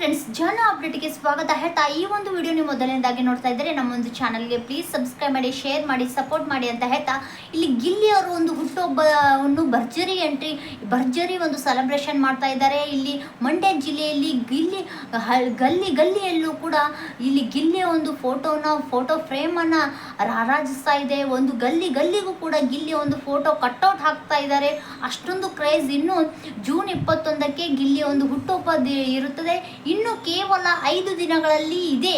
Friends, ಜನ ಅಪ್ಡೇಟ್ಗೆ ಸ್ವಾಗತ ಹೇಳ್ತಾ ಈ ಒಂದು ವಿಡಿಯೋ ನೀವು ಮೊದಲನೇದಾಗಿ ನೋಡ್ತಾ ಇದ್ದರೆ ನಮ್ಮ ಒಂದು ಚಾನಲ್ಗೆ ಪ್ಲೀಸ್ ಸಬ್ಸ್ಕ್ರೈಬ್ ಮಾಡಿ, ಶೇರ್ ಮಾಡಿ, ಸಪೋರ್ಟ್ ಮಾಡಿ ಅಂತ ಹೇಳ್ತಾ ಇಲ್ಲಿ ಗಿಲ್ಲಿ ಅವರು ಒಂದು ಹುಟ್ಟುಹಬ್ಬವನ್ನು ಭರ್ಜರಿ ಒಂದು ಸೆಲೆಬ್ರೇಷನ್ ಮಾಡ್ತಾ ಇದ್ದಾರೆ. ಇಲ್ಲಿ ಮಂಡ್ಯ ಜಿಲ್ಲೆಯಲ್ಲಿ ಗಲ್ಲಿಯಲ್ಲೂ ಕೂಡ ಇಲ್ಲಿ ಗಿಲ್ಲಿಯ ಒಂದು ಫೋಟೋ ಫ್ರೇಮನ್ನು ರಾರಾಜಿಸ್ತಾ ಇದೆ. ಒಂದು ಗಲ್ಲಿಗೂ ಕೂಡ ಗಿಲ್ಲಿಯ ಒಂದು ಫೋಟೋ ಕಟ್ಔಟ್ ಹಾಕ್ತಾ ಇದ್ದಾರೆ. ಅಷ್ಟೊಂದು ಕ್ರೇಜ್. ಇನ್ನು ಜೂನ್ 21ಕ್ಕೆ ಗಿಲ್ಲಿಯ ಒಂದು ಹುಟ್ಟುಹಬ್ಬ ಇರುತ್ತದೆ. ಇನ್ನು ಕೇವಲ 5 ದಿನಗಳಲ್ಲಿ ಇದೆ.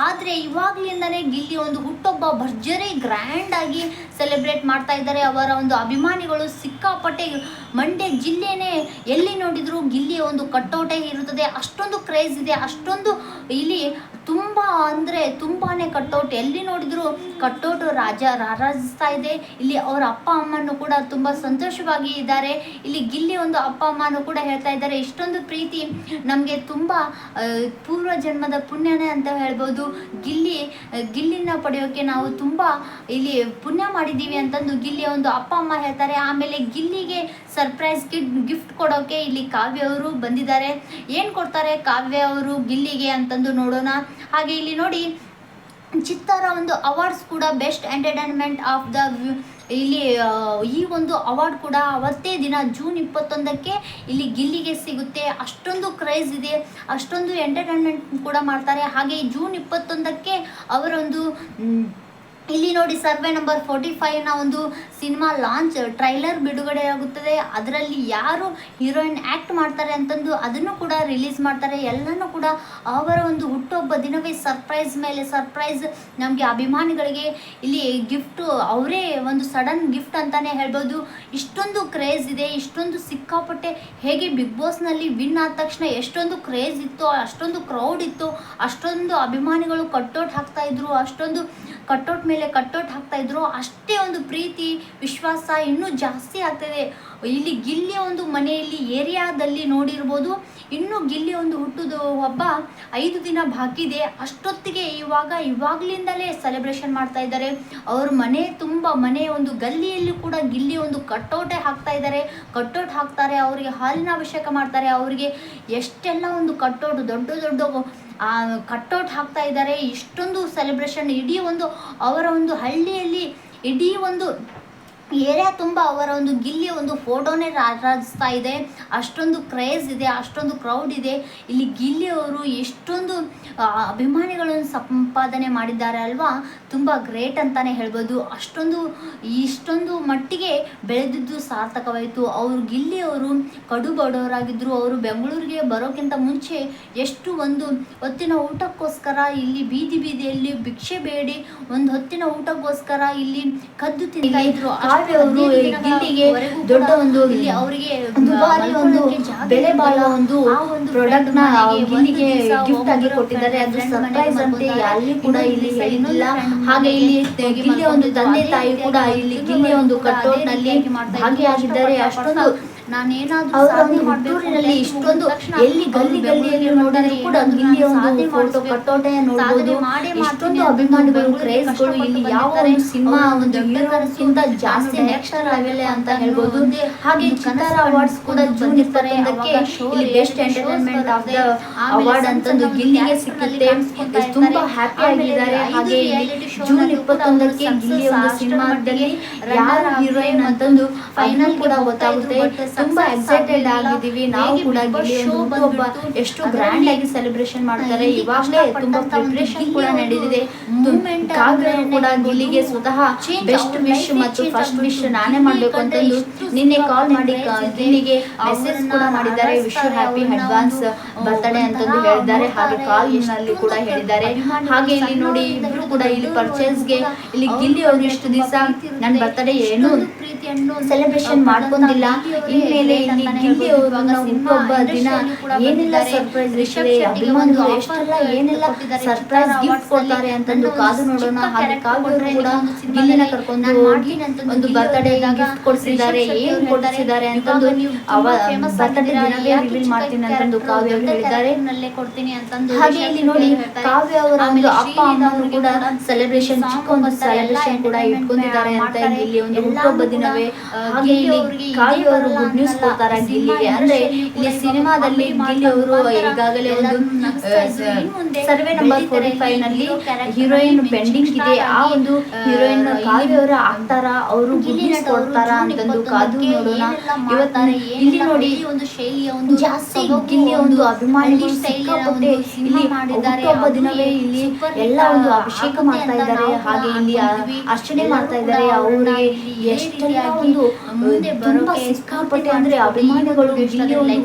ಆದರೆ ಇವಾಗಲಿಂದನೇ ಗಿಲ್ಲಿ ಒಂದು ಹುಟ್ಟುಹಬ್ಬ ಭರ್ಜರಿ ಗ್ರ್ಯಾಂಡ್ ಆಗಿ ಸೆಲೆಬ್ರೇಟ್ ಮಾಡ್ತಾ ಇದ್ದಾರೆ. ಅವರ ಒಂದು ಅಭಿಮಾನಿಗಳು ಸಿಕ್ಕಾಪಟ್ಟೆ. ಮಂಡ್ಯ ಜಿಲ್ಲೆನೇ ಎಲ್ಲಿ ನೋಡಿದ್ರು ಗಿಲ್ಲಿಯ ಒಂದು ಕಟ್ಟೋಟೆ ಇರುತ್ತದೆ. ಅಷ್ಟೊಂದು ಕ್ರೇಜ್ ಇದೆ. ಅಷ್ಟೊಂದು ಇಲ್ಲಿ ತುಂಬಾನೇ ಕಟ್ಟೌಟ್. ಎಲ್ಲಿ ನೋಡಿದ್ರು ಕಟ್ಟೌಟ್ ರಾರಾಜಿಸ್ತಾ ಇದೆ. ಇಲ್ಲಿ ಅವರ ಅಪ್ಪ ಅಮ್ಮನೂ ಕೂಡ ತುಂಬಾ ಸಂತೋಷವಾಗಿ ಇದ್ದಾರೆ. ಇಲ್ಲಿ ಗಿಲ್ಲಿ ಒಂದು ಅಪ್ಪ ಅಮ್ಮನೂ ಕೂಡ ಹೇಳ್ತಾ ಇದ್ದಾರೆ, ಇಷ್ಟೊಂದು ಪ್ರೀತಿ ನಮಗೆ ತುಂಬಾ ಪೂರ್ವ ಜನ್ಮದ ಪುಣ್ಯನೇ ಅಂತ ಹೇಳ್ಬೋದು. ಗಿಲ್ಲಿನ ಪಡೆಯೋಕೆ ನಾವು ತುಂಬಾ ಇಲ್ಲಿ ಪುಣ್ಯ ಮಾಡಿದ್ದೀವಿ ಅಂತಂದು ಗಿಲ್ಲಿಯ ಒಂದು ಅಪ್ಪ ಅಮ್ಮ ಹೇಳ್ತಾರೆ. ಆಮೇಲೆ ಗಿಲ್ಲಿಗೆ ಸರ್ಪ್ರೈಸ್ ಗಿಫ್ಟ್ ಕೊಡೋಕೆ ಇಲ್ಲಿ ಕಾವ್ಯ ಅವರು ಬಂದಿದ್ದಾರೆ. ಏನು ಕೊಡ್ತಾರೆ ಕಾವ್ಯ ಅವರು ಗಿಲ್ಲಿಗೆ ಅಂತಂದು ನೋಡೋಣ. ಹಾಗೆ ಇಲ್ಲಿ ನೋಡಿ, ಚಿತ್ತಾರ ಒಂದು ಅವಾರ್ಡ್ಸ್ ಕೂಡ ಬೆಸ್ಟ್ ಎಂಟರ್ಟೈನ್ಮೆಂಟ್ ಆಫ್ ದ ಇಲ್ಲಿ ಈ ಒಂದು ಅವಾರ್ಡ್ ಕೂಡ ಅವತ್ತೇ ದಿನ ಜೂನ್ 21ಕ್ಕೆ ಇಲ್ಲಿ ಗಿಲ್ಲಿಗೆ ಸಿಗುತ್ತೆ. ಅಷ್ಟೊಂದು ಕ್ರೇಜ್ ಇದೆ. ಅಷ್ಟೊಂದು ಎಂಟರ್ಟೈನ್ಮೆಂಟ್ ಕೂಡ ಮಾಡ್ತಾರೆ. ಹಾಗೆ ಜೂನ್ 21ಕ್ಕೆ ಅವರೊಂದು ಇಲ್ಲಿ ನೋಡಿ ಸರ್ವೆ ನಂಬರ್ 45ನ ಒಂದು ಸಿನಿಮಾ ಲಾಂಚ್ ಟ್ರೈಲರ್ ಬಿಡುಗಡೆ ಆಗುತ್ತದೆ. ಅದರಲ್ಲಿ ಯಾರು ಹೀರೋಯಿನ್ ಆ್ಯಕ್ಟ್ ಮಾಡ್ತಾರೆ ಅಂತಂದು ಅದನ್ನು ಕೂಡ ರಿಲೀಸ್ ಮಾಡ್ತಾರೆ. ಎಲ್ಲನೂ ಕೂಡ ಅವರ ಒಂದು ಹುಟ್ಟುಹಬ್ಬ ದಿನವೇ ಸರ್ಪ್ರೈಸ್ ಮೇಲೆ ಸರ್ಪ್ರೈಸ್ ನಮಗೆ ಅಭಿಮಾನಿಗಳಿಗೆ ಇಲ್ಲಿ ಗಿಫ್ಟು ಅವರೇ ಒಂದು ಸಡನ್ ಗಿಫ್ಟ್ ಅಂತಲೇ ಹೇಳ್ಬೋದು. ಇಷ್ಟೊಂದು ಕ್ರೇಜ್ ಇದೆ. ಇಷ್ಟೊಂದು ಸಿಕ್ಕಾಪಟ್ಟೆ. ಹೇಗೆ ಬಿಗ್ ಬಾಸ್ನಲ್ಲಿ ವಿನ್ ಆದ ತಕ್ಷಣ ಎಷ್ಟೊಂದು ಕ್ರೇಜ್ ಇತ್ತು, ಅಷ್ಟೊಂದು ಕ್ರೌಡ್ ಇತ್ತು, ಅಷ್ಟೊಂದು ಅಭಿಮಾನಿಗಳು ಕಟ್ಟೌಟ್ ಹಾಕ್ತಾಯಿದ್ರು, ಅಷ್ಟೊಂದು ಕಟ್ಟೌಟ್ ಮೇಲೆ ಕಟ್ಟೌಟ್ ಹಾಕ್ತಾ ಇದ್ರು, ಅಷ್ಟೇ ಒಂದು ಪ್ರೀತಿ ವಿಶ್ವಾಸ ಇನ್ನೂ ಜಾಸ್ತಿ ಆಗ್ತದೆ. ಇಲ್ಲಿ ಗಿಲ್ಲಿಯ ಒಂದು ಮನೆಯಲ್ಲಿ ಏರಿಯಾದಲ್ಲಿ ನೋಡಿರ್ಬೋದು. ಇನ್ನು ಗಿಲ್ಲಿ ಒಂದು ಹುಟ್ಟುದು ಹಬ್ಬ 5 ದಿನ ಬಾಕಿ ಇದೆ. ಅಷ್ಟೊತ್ತಿಗೆ ಇವಾಗಲಿಂದಲೇ ಸೆಲೆಬ್ರೇಷನ್ ಮಾಡ್ತಾ ಇದ್ದಾರೆ. ಅವ್ರ ಮನೆ ಒಂದು ಗಲ್ಲಿಯಲ್ಲಿ ಕೂಡ ಗಿಲ್ಲಿ ಒಂದು ಕಟ್ಟೌಟೇ ಹಾಕ್ತಾ ಇದ್ದಾರೆ. ಕಟ್ಟೌಟ್ ಹಾಕ್ತಾರೆ, ಅವರಿಗೆ ಹಾಲಿನ ಅಭಿಷೇಕ ಮಾಡ್ತಾರೆ. ಅವರಿಗೆ ಎಷ್ಟೆಲ್ಲ ಒಂದು ಕಟ್ಟೌಟ್ ದೊಡ್ಡ ಕಟ್ಟೌಟ್ ಹಾಕ್ತಾ ಇದ್ದಾರೆ. ಇಷ್ಟೊಂದು ಸೆಲೆಬ್ರೇಷನ್ ಇಡೀ ಒಂದು ಅವರ ಒಂದು ಹಳ್ಳಿಯಲ್ಲಿ ಇಡೀ ಒಂದು ಏರಿಯಾ ತುಂಬ ಅವರ ಒಂದು ಗಿಲ್ಲಿಯ ಒಂದು ಫೋಟೋನೇ ರಾರಾಜಿಸ್ತಾ ಇದೆ. ಅಷ್ಟೊಂದು ಕ್ರೇಜ್ ಇದೆ, ಅಷ್ಟೊಂದು ಕ್ರೌಡ್ ಇದೆ. ಇಲ್ಲಿ ಗಿಲ್ಲಿಯವರು ಎಷ್ಟೊಂದು ಅಭಿಮಾನಿಗಳನ್ನು ಸಂಪಾದನೆ ಮಾಡಿದ್ದಾರೆ ಅಲ್ವಾ, ತುಂಬ ಗ್ರೇಟ್ ಅಂತಲೇ ಹೇಳ್ಬೋದು. ಇಷ್ಟೊಂದು ಮಟ್ಟಿಗೆ ಬೆಳೆದಿದ್ದು ಸಾರ್ಥಕವಾಯಿತು. ಅವರು ಗಿಲ್ಲಿಯವರು ಕಡು ಬಡವರಾಗಿದ್ದರು. ಅವರು ಬೆಂಗಳೂರಿಗೆ ಬರೋಕ್ಕಿಂತ ಮುಂಚೆ ಎಷ್ಟು ಒಂದು ಹೊತ್ತಿನ ಊಟಕ್ಕೋಸ್ಕರ ಇಲ್ಲಿ ಬೀದಿಯಲ್ಲಿ ಭಿಕ್ಷೆ ಬೇಡಿ ಒಂದು ಹೊತ್ತಿನ ಊಟಕ್ಕೋಸ್ಕರ ಇಲ್ಲಿ ಕದ್ದು ತಿಂತಾ ಇದ್ರು. ಗಿಲ್ಲಿಗೆ ದೊಡ್ಡ ಒಂದು ಅವರಿಗೆ ದುಬಾರಿ ಒಂದು ಬೆಲೆ ಬಾಳುವ ಒಂದು ಪ್ರಾಡಕ್ಟ್ ನ ಗಿಲ್ಲಿಗೆ ಗಿಫ್ಟ್ ಆಗಿ ಕೊಟ್ಟಿದ್ದಾರೆ. ಅದು ಸರ್ಪ್ರೈಸ್ ಅಂತೆ ಅಲ್ಲಿ ಕೂಡ ಇಲ್ಲಿ ಹೇಳಿಲ್ಲ. ಹಾಗೆ ಇಲ್ಲಿ ಗಿಲ್ಲಿಯ ಒಂದು ತಂದೆ ತಾಯಿ ಕೂಡ ಇಲ್ಲಿ ಗಿಲ್ಲಿಯ ಒಂದು ಕಟ್ಟೌಟ್ ನಲ್ಲಿ ಭಾಗಿಯಾಗಿದ್ದಾರೆ. ಅಷ್ಟೊಂದು ಮದ್ದೂರಿನಲ್ಲಿ ಇಷ್ಟೊಂದು ಎಲ್ಲಿ ಗಲ್ಲಿಯಲ್ಲಿ ನೋಡಿದ್ರು ಕೂಡ ಗಿಲ್ಲಿಯ ಒಂದು ಫೋಟೋ ಕಟ್ಟೋಟೆ ನೋಡಬಹುದು. ಇಷ್ಟೊಂದು ಅಭಿಮಾನಿಗಳು ಕ್ರೇಜ್ಗಳು ಇಲ್ಲಿ ಯಾವ ಒಂದು ಸಿನಿಮಾ ಒಂದು ಹೀರೋಕ್ಕಿಂತ ಜಾಸ್ತಿ ನೆಕ್ಸ್ಟ್ ಲೆವೆಲ್ ಅಂತ ಹೇಳ್ಬೋದು. ಹಾಗೆ ಚಿತ್ತಾರ ಅವಾರ್ಡ್ಸ್ ಕೂಡ ಜೂನ್ 21ಕ್ಕೆ ಇಲ್ಲಿ best entertainment of the award ಅಂತಂದು ಗಿಲ್ಲಿಗೆ ಸಿಕ್ಕುತ್ತೆ. ತುಂಬಾ ಹ್ಯಾಪಿ ಆಗಿದ್ದಾರೆ. ಹಾಗೆ ಜೂನ್ 21ಕ್ಕೆ ಗಿಲ್ಲಿಯ ಒಂದು ಸಿನಿಮಾದಲ್ಲಿ ಯಾರು ಹೀರೋಯಿನ್ ಅಂತಂದು ಫೈನಲ್ ಕೂಡ ಗೊತ್ತಾಗುತ್ತೆ. ತುಂಬಾ ಎಕ್ಸೈಟೆಡ್ ಆಗಿದ್ದೀವಿ ನಾವು ಕೂಡ. ಗಿಲ್ಲಿ ಒಂದು ಎಷ್ಟು ಗ್ರ್ಯಾಂಡ್ ಆಗಿ ಸೆಲೆಬ್ರೇಷನ್ ಮಾಡ್ತಾರೆ. ಇವಾಗಲೇ ತುಂಬಾ ಪ್ರಿಪರೇಷನ್ ಕೂಡ ನಡೆದಿದೆ. ಕಾವ್ಯ ಕೂಡ ಗಿಲ್ಲಿಗೆ ಸ್ವತಃ ಬೆಸ್ಟ್ ವಿಶ್ ಮತ್ತು ಫಸ್ಟ್ ವಿಶ್ ನಾನೇ ಮಾಡ್ಬೇಕು ಅಂತ ನಿನ್ನೆ ಕಾಲ್ ಮಾಡಿ ಗಿಲ್ಲಿಗೆ ಮೆಸೇಜ್ ಕೂಡ ಮಾಡಿದ್ದಾರೆ. Wish you happy advance birthday ಅಂತಂದು ಹೇಳಿದ್ದಾರೆ. ಹಾಗೆ ಕಾಲ್ ನಲ್ಲಿ ಕೂಡ ಹೇಳಿದ್ದಾರೆ. ಹಾಗೆ ಇಲ್ಲಿ ನೋಡಿ, ಇಬ್ರು ಕೂಡ ಇಲ್ಲಿ ಪರ್ಚೇಸ್ಗೆ ಇಲ್ಲಿ ಗಿಲ್ಲಿ ಅವರು ಇಷ್ಟು ದಿವಸ ನನ್ನ ಬರ್ತ್ಡೇ ಏನು ಸೆಲೆಬ್ರೇಷನ್ ಮಾಡ್ಕೊಂಡಿಲ್ಲ. ಇನ್ಮೇಲೆ ಇಲ್ಲಿ ಗಿಲ್ಲಿ ಅವರು ಹುಟ್ಟುಹಬ್ಬ ದಿನ ಏನೆಲ್ಲ ಸರ್ಪ್ರೈಸ್ ಅಭಿಮಾನಿಗಳು ಎಷ್ಟೆಲ್ಲ ಏನೆಲ್ಲ ಸರ್ಪ್ರೈಸ್ ಗಿಫ್ಟ್ ಕೊಡ್ತಾರೆ ಅಂತಂದು ಕಾದು ನೋಡೋಣ. ಹಾಗೆ ಕಾವ್ಯ ಅವರು ಕೂಡ ಗಿಲ್ಲಿನ ಕರ್ಕೊಂಡು ಹೋಗಿ ಒಂದು ಬರ್ತ್ಡೇ ಗಿಫ್ಟ್ ಕೊಡಿಸಿದ್ದಾರೆ. ಏನ್ ಕೊಡಿಸಿದ್ದಾರೆ ಅಂತಂದು ಬರ್ತ್ಡೇ ದಿನವೇ ರಿವೀಲ್ ಮಾಡ್ತೀನಿ ಅಂತಂದು ಕಾವ್ಯ ಅವರು ಹೇಳಿದ್ದಾರೆ. ಹಾಗೆ ಇಲ್ಲಿ ನೋಡಿ, ಕಾವ್ಯ ಅವರ ಒಂದು ಅಪ್ಪ ಅಮ್ಮನವರು ಕೂಡ ಸೆಲೆಬ್ರೇಷನ್ ಚಿಕ್ಕ ಒಂದು ಸೆಲೆಬ್ರೇಷನ್ ಕೂಡ ಇಟ್ಕೊಂಡಿದ್ದಾರೆ ಅಂತ ಇಲ್ಲಿ ಒಂದು ಹುಟ್ಟುಹಬ್ಬ ದಿನ ದಿನವೇ ಹಾಗೆ ಇಲ್ಲಿ ಕಾವ್ಯ ಅವರು ಗುಡ್ ನ್ಯೂಸ್ ಕೊಡ್ತಾರ ಗಿಲ್ಲಿಗೆ. ಅಂದ್ರೆ ಇಲ್ಲಿ ಸಿನಿಮಾದಲ್ಲಿ ಗಿಲ್ಲಿ ಅವರು ಈಗಾಗಲೇ ಒಂದು ಸರ್ವೆ ನಂಬರ್ 45 ನಲ್ಲಿ ಹೀರೋಯಿನ್ ಪೆಂಡಿಂಗ್ ಇದೆ. ಆ ಒಂದು ಹೀರೋಯಿನ್ ಕಾವ್ಯ ಅವರ ಆಗ್ತಾರ, ಅವರು ಗುಡ್ ನ್ಯೂಸ್ ಕೊಡ್ತಾರ ಅಂತಂದು ಕಾದು ನೋಡೋಣ. ಇವತ್ತು ಇಲ್ಲಿ ನೋಡಿ ಒಂದು ಶೈಲಿಯ ಒಂದು ಜಾಸ್ತಿ ಗಿಲ್ಲಿಯ ಒಂದು ಅಭಿಮಾನಿಗಳು ಸಿಕ್ಕಾಪಟ್ಟೆ ಇಲ್ಲಿ ಹುಟ್ಟುಹಬ್ಬ ದಿನವೇ ಇಲ್ಲಿ ಎಲ್ಲ ಒಂದು ಅಭಿಷೇಕ ಮಾಡ್ತಾ ಇದ್ದಾರೆ, ಹಾಗೆ ಇಲ್ಲಿ ಅರ್ಚನೆ ಮಾಡ್ತಾ ಇದ್ದಾರೆ. ಅವರಿಗೆ ಎಷ್ಟೆಲ್ಲ ಒಂದು ತುಂಬಾ ಸಿಕ್ಕಾಪಟ್ಟೆ ಅಂದ್ರೆ ಅಭಿಮಾನಿಗಳು ಗಿಲ್ಲಿಯ ಒಂದು